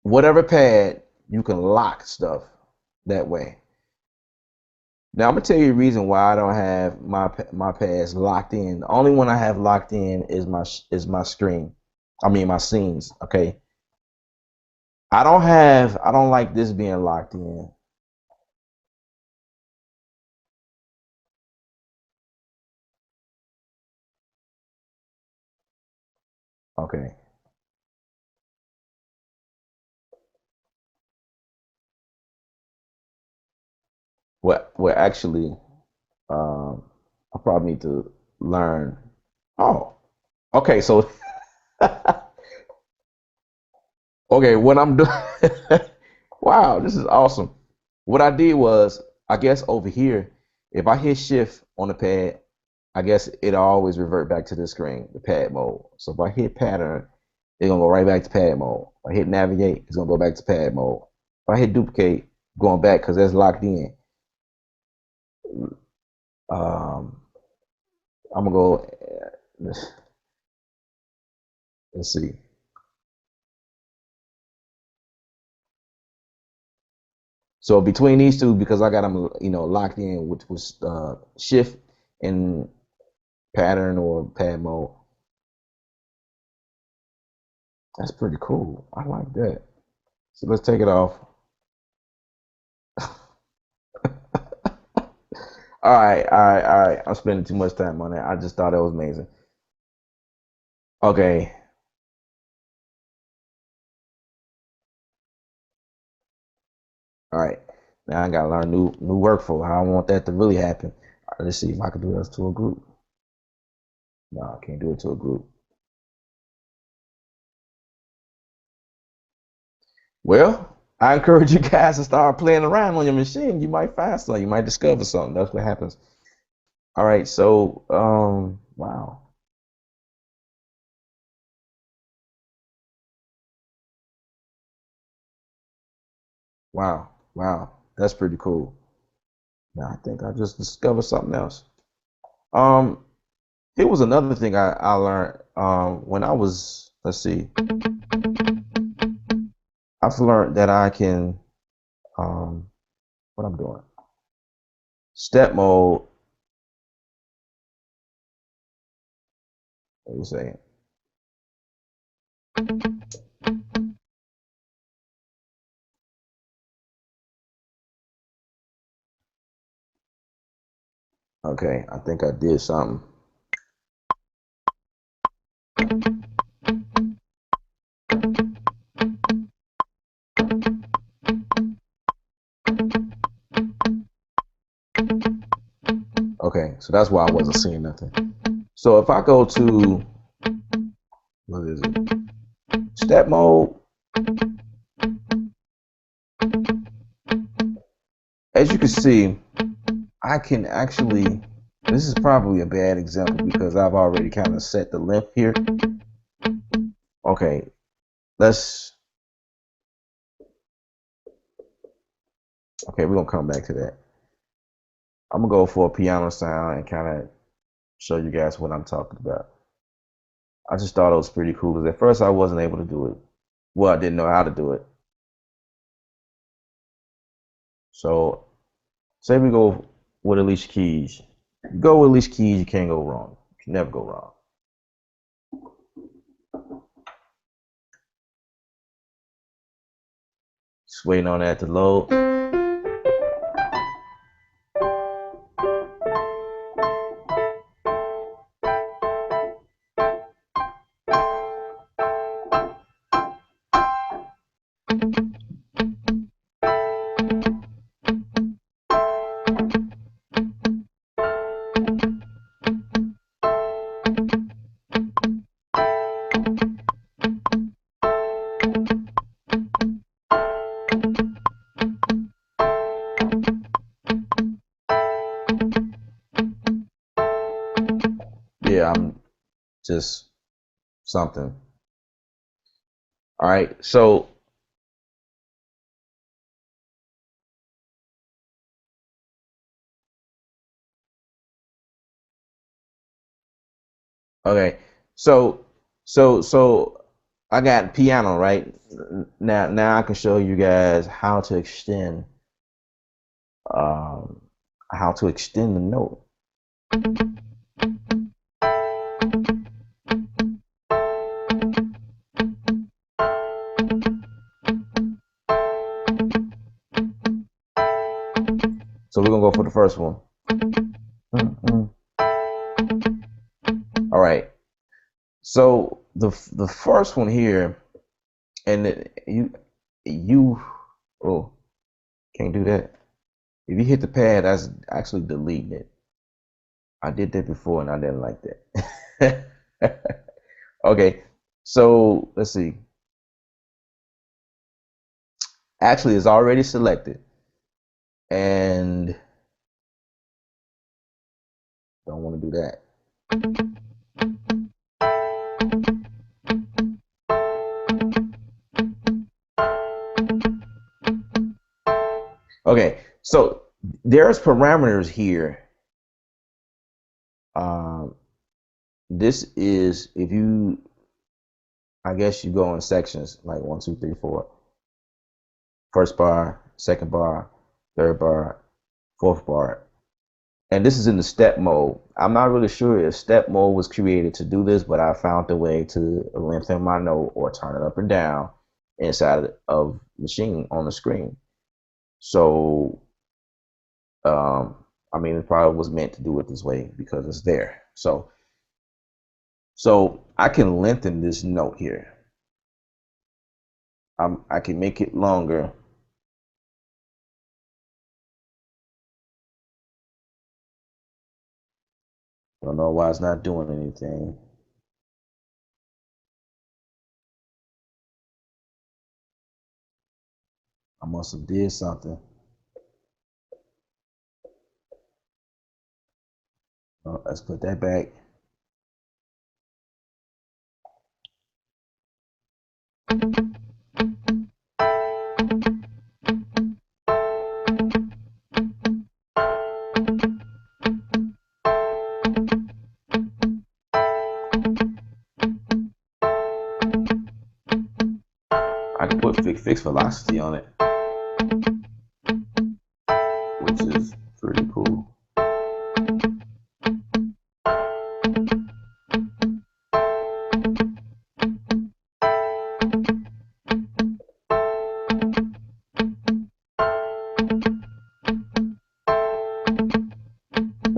whatever pad, you can lock stuff that way. Now I'm gonna tell you the reason why I don't have my pads locked in. The only one I have locked in is my screen. I mean my scenes. Okay. I don't like this being locked in. Okay. Well actually, I probably need to learn. Oh, okay. So okay, what I'm doing. Wow, this is awesome. What I did was, I guess over here, if I hit shift on the pad, I guess it always revert back to the screen, the pad mode. So if I hit pattern, it's gonna go right back to pad mode. If I hit navigate, it's gonna go back to pad mode. If I hit duplicate, going back because that's locked in. I'm gonna go. Let's see. So between these two, because I got them, locked in, which was shift and pattern or pad mode. That's pretty cool. I like that. So let's take it off. All right, all right, all right. I'm spending too much time on that. I just thought that was amazing. Okay. All right. Now I gotta learn new workflow. How I want that to really happen. All right, let's see if I can do this to a group. No, I can't do it to a group. Well, I encourage you guys to start playing around on your machine. You might find something. You might discover something. That's what happens. All right. So, wow, wow, wow. That's pretty cool. Now I think I just discovered something else. Um, it was another thing I learned when I was, let's see, I've learned that I can, um, what I'm doing, step mode, Wait a second. Okay, I think I did something. Okay, so that's why I wasn't seeing nothing. So if I go to, what is it? Step mode. As you can see, I can actually, this is probably a bad example because I've already kind of set the length here. Okay, okay, we're gonna come back to that. I'm gonna go for a piano sound and kind of show you guys what I'm talking about. I just thought it was pretty cool because at first I wasn't able to do it. Well, I didn't know how to do it. So say we go with Alicia Keys. You go with Alicia Keys, you can't go wrong. You can never go wrong. Just waiting on that to load. Yeah, I'm just something. All right, so okay, so so I got piano right now. I can show you guys um, how to extend the note. So we're gonna go for the first one. All right. So the first one here, and you oh can't do that. If you hit the pad, that's actually deleting it. I did that before and I didn't like that. Okay, so let's see. Actually, it's already selected, and don't want to do that. Okay, so there's parameters here. Um, this is if you, I guess you go in sections like 1, 2, 3, 4. First bar, second bar, third bar, fourth bar. And this is in the step mode. I'm not really sure if step mode was created to do this, but I found a way to lengthen my note or turn it up and down inside of Maschine on the screen. So, I mean, it probably was meant to do it this way because it's there. So I can lengthen this note here. I can make it longer. I don't know why it's not doing anything. I must have did something. Let's put that back. I can put fixed velocity on it, which is pretty cool.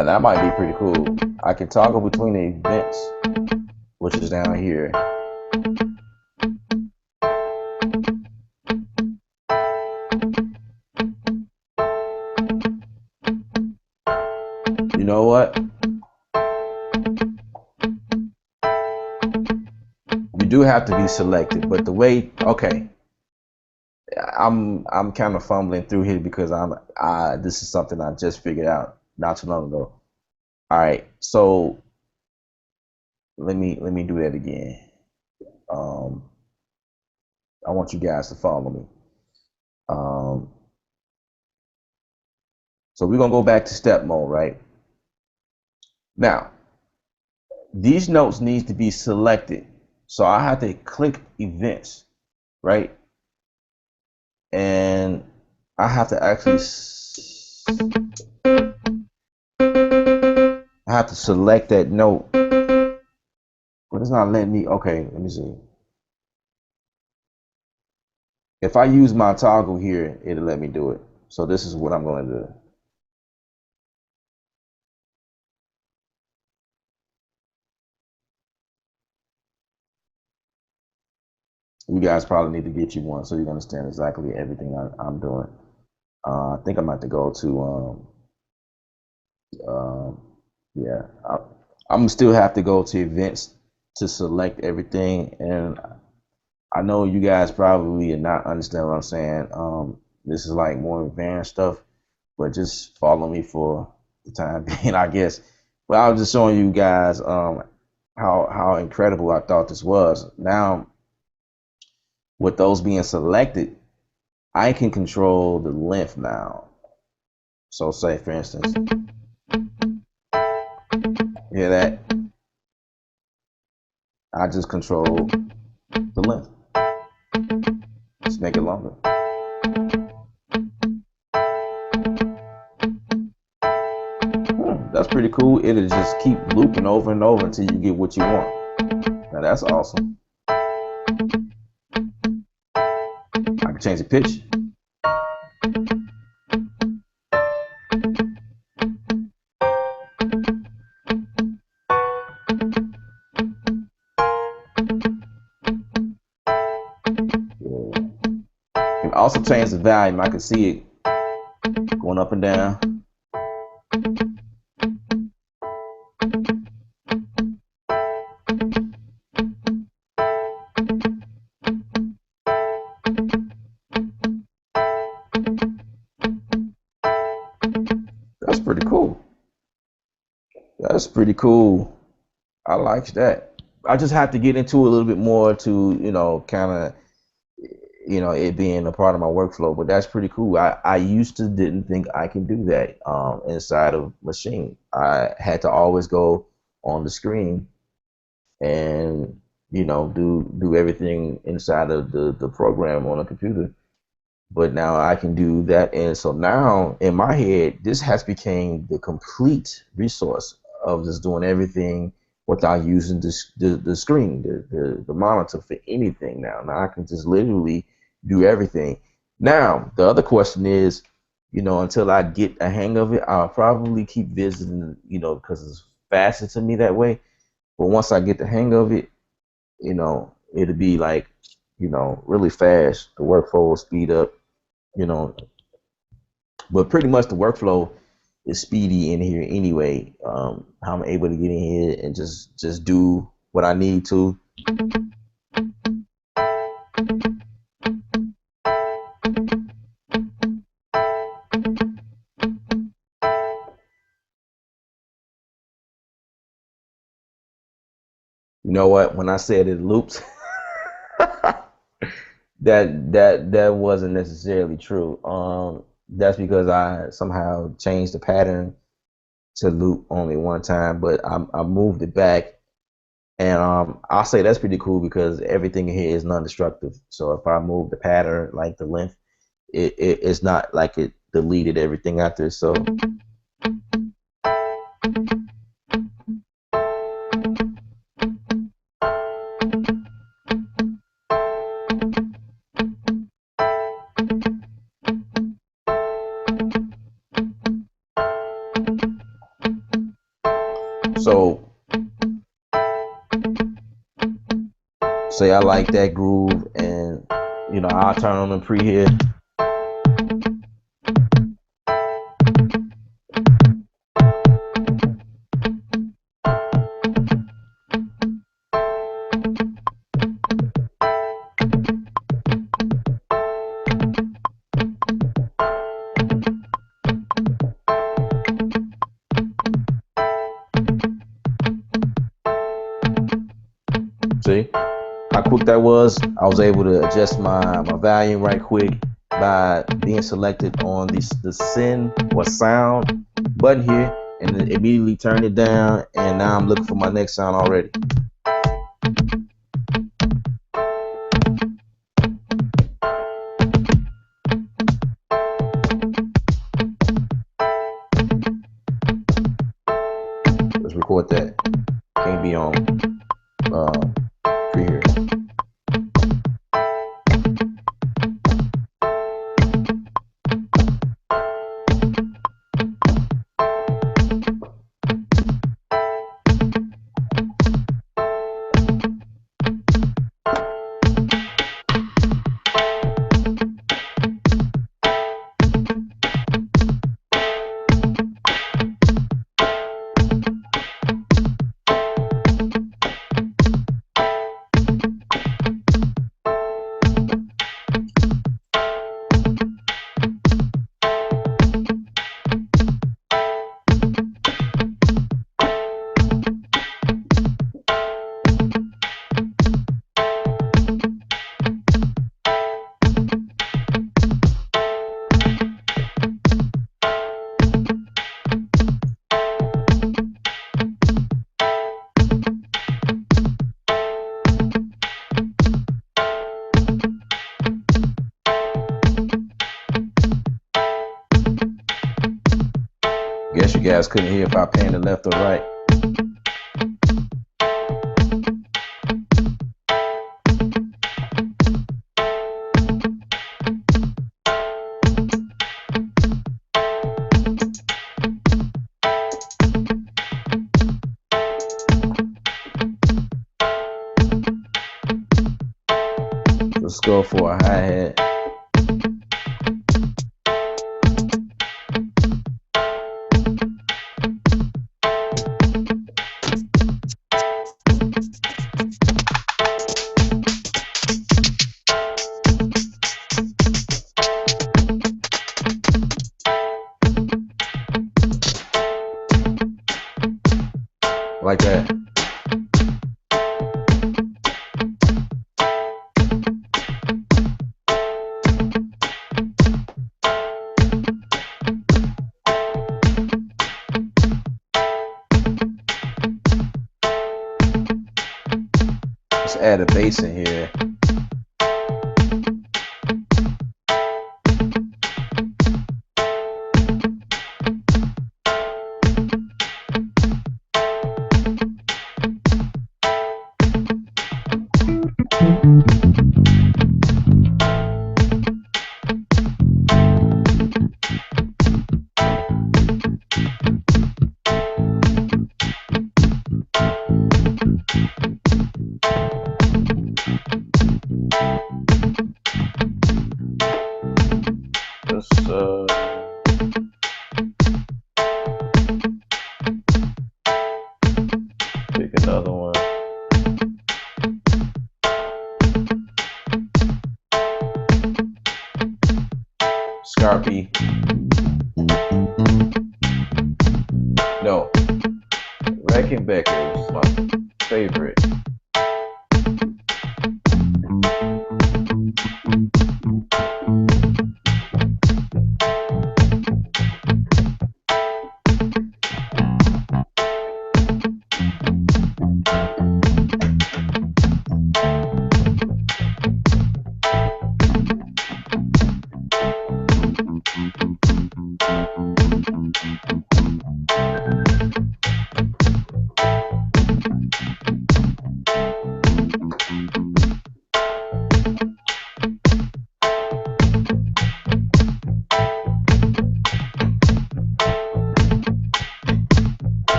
Now that might be pretty cool. I can toggle between the events, which is down here. You know what? You do have to be selected, but the way, okay, I'm kind of fumbling through here because this is something I just figured out not too long ago. All right, so let me do that again. I want you guys to follow me. So we're gonna go back to step mode, right? Now, these notes need to be selected. So I have to click events, right? And I have to actually select that note. But it's not letting me. Okay, let me see. If I use my toggle here, it'll let me do it. So this is what I'm going to do. You guys probably need to get you one so you can understand exactly everything I'm doing. I think I'm about to go to, yeah, I'm still have to go to events to select everything. And I know you guys probably are not understand what I'm saying. This is like more advanced stuff, but just follow me for the time being, I guess. But I was just showing you guys how incredible I thought this was. Now, with those being selected, I can control the length now. So say, for instance, hear that? I just control the length. Just make it longer. That's pretty cool. It'll just keep looping over and over until you get what you want. Now that's awesome. I can change the pitch. And also change the volume. I can see it going up and down. That's pretty cool. That's pretty cool. I like that. I just have to get into a little bit more to, kind of, it being a part of my workflow, but that's pretty cool. I used to didn't think I could do that inside of Maschine. I had to always go on the screen and, do everything inside of the program on a computer. But now I can do that. And so now in my head, this has become the complete resource of just doing everything without using the screen, the monitor for anything now. Now I can just literally do everything. Now, the other question is, until I get a hang of it, I'll probably keep visiting, because it's faster to me that way. But once I get the hang of it, it'll be like, really fast. The workflow will speed up, but pretty much the workflow is speedy in here anyway. How I'm able to get in here and just do what I need to. You know what? When I said it loops, that wasn't necessarily true. That's because I somehow changed the pattern to loop only one time, but I moved it back. And I'll say that's pretty cool because everything here is non-destructive. So if I move the pattern, like the length, it's not like it deleted everything out there. So say I like that groove, and you know, I'll turn on the pre here. See how quick that was? I was able to adjust my volume right quick by being selected on the send or sound button here, and then immediately turn it down, and now I'm looking for my next sound already. Let's record that. Can't be on pre here. Guess you guys couldn't hear if I panned it left or right. Let's go for a hi-hat. Like that. Let's add a bass in here. Pick another one. Scarpy. No. Reckenbecker is my favorite.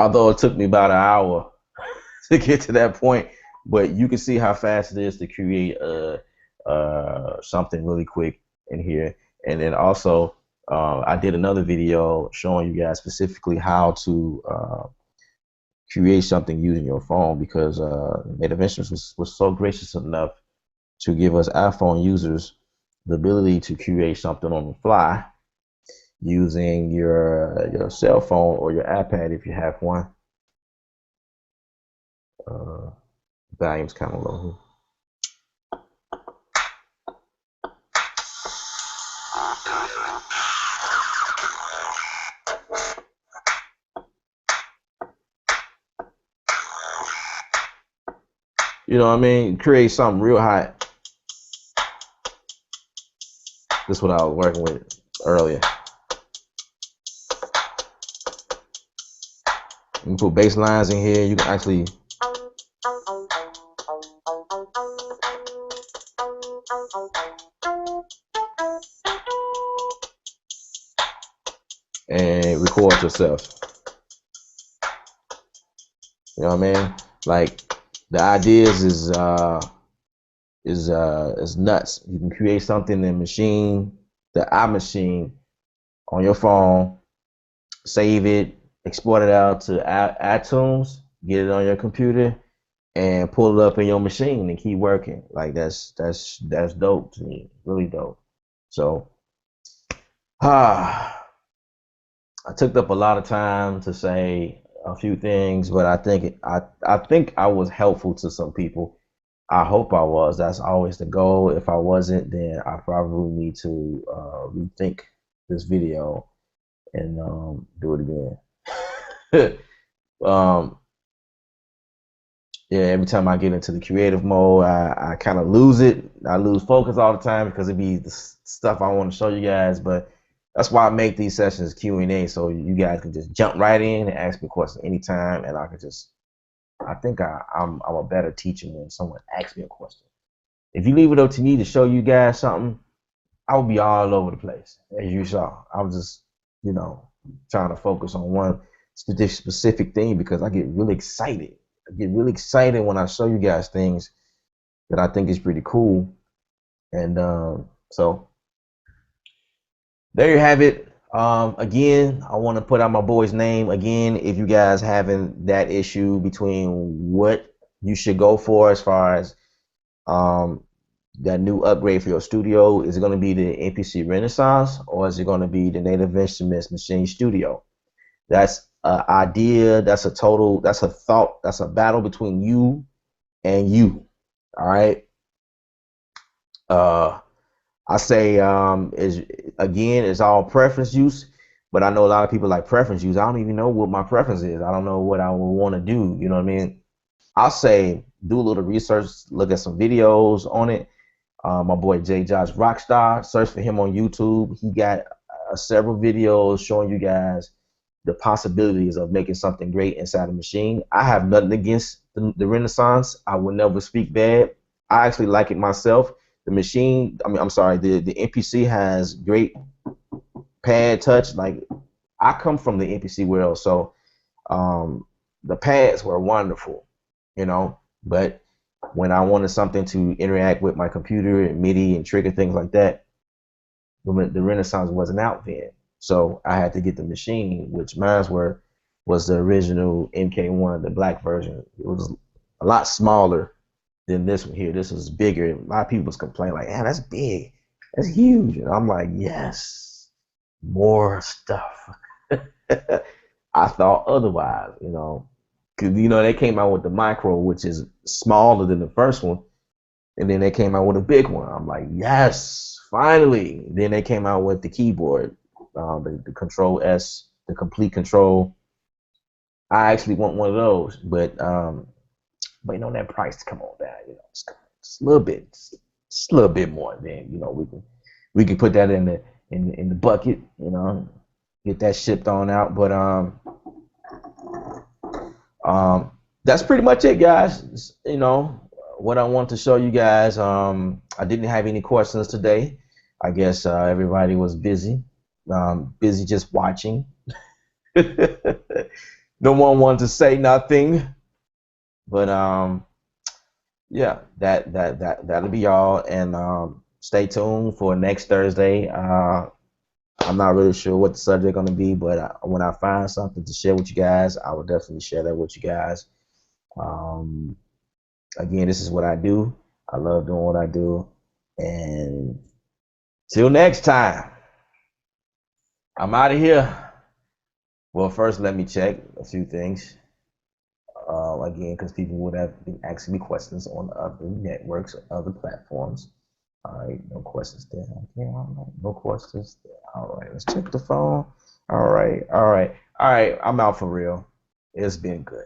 although it took me about an hour to get to that point, but you can see how fast it is to create something really quick in here. And then also, I did another video showing you guys specifically how to create something using your phone, because Native Instruments was so gracious enough to give us iPhone users the ability to create something on the fly using your cell phone or your iPad if you have one. Volume's kind of low. You know what I mean? Create something real hot. This is what I was working with earlier. You can put bass lines in here. You can actually and record yourself. You know what I mean? Like, the ideas is nuts. You can create something in Maschine, the iMachine, on your phone, save it, export it out to iTunes, get it on your computer, and pull it up in your machine and keep working. Like, that's dope to me, really dope. So, I took up a lot of time to say a few things, but I think I was helpful to some people. I hope I was. That's always the goal. If I wasn't, then I probably need to rethink this video and do it again. Yeah, every time I get into the creative mode, I kind of lose it. I lose focus all the time because it be the stuff I want to show you guys. But that's why I make these sessions Q&A, so you guys can just jump right in and ask me questions anytime, and I can just. I think I'm a better teacher when someone asks me a question. If you leave it up to me to show you guys something, I'll be all over the place, as you saw. I was just, trying to focus on one specific thing because I get really excited. I get really excited when I show you guys things that I think is pretty cool. And so there you have it. Again, I want to put out my boy's name again. If you guys having that issue between what you should go for as far as that new upgrade for your studio, is it going to be the MPC Renaissance or is it going to be the Native Instruments Maschine Studio? That's an idea. That's a thought. That's a battle between you and you. All right. I say it's all preference use, but I know a lot of people like preference use. I don't even know what my preference is. I don't know what I would want to do. You know what I mean? I'll say do a little research, look at some videos on it. My boy J. Josh Rockstar, search for him on YouTube. He got several videos showing you guys the possibilities of making something great inside a machine. I have nothing against the Renaissance. I will never speak bad. I actually like it myself. The machine, the MPC has great pad touch. Like, I come from the MPC world, so the pads were wonderful, but when I wanted something to interact with my computer and MIDI and trigger things like that, the Renaissance wasn't out then. So I had to get the Maschine, which mine was the original MK1, the black version. It was a lot smaller than this one here. This was bigger. A lot of people was complaining like, "Yeah, that's big, that's huge," and I'm like, "Yes, more stuff." I thought otherwise, because they came out with the micro, which is smaller than the first one, and then they came out with a big one. I'm like, "Yes, finally!" Then they came out with the keyboard, the Control S, the complete control. I actually want one of those, but waiting on that price to come on down, just a little bit, just a little bit more. Then we can put that in the bucket, get that shipped on out. But that's pretty much it, guys. What I want to show you guys. I didn't have any questions today. I guess everybody was busy, busy just watching. No one wanted to say nothing, but yeah, that'll be all. And stay tuned for next Thursday. I'm not really sure what the subject going to be, but when I find something to share with you guys, I will definitely share that with you guys. Um, Again, this is what I do. I love doing what I do. And till next time, I'm out of here. Well, first, let me check a few things. Again, because people would have been asking me questions on other networks or other platforms. All right, no questions there. Okay, all right, no questions there. All right, let's check the phone. All right, all right, all right. I'm out for real. It's been good.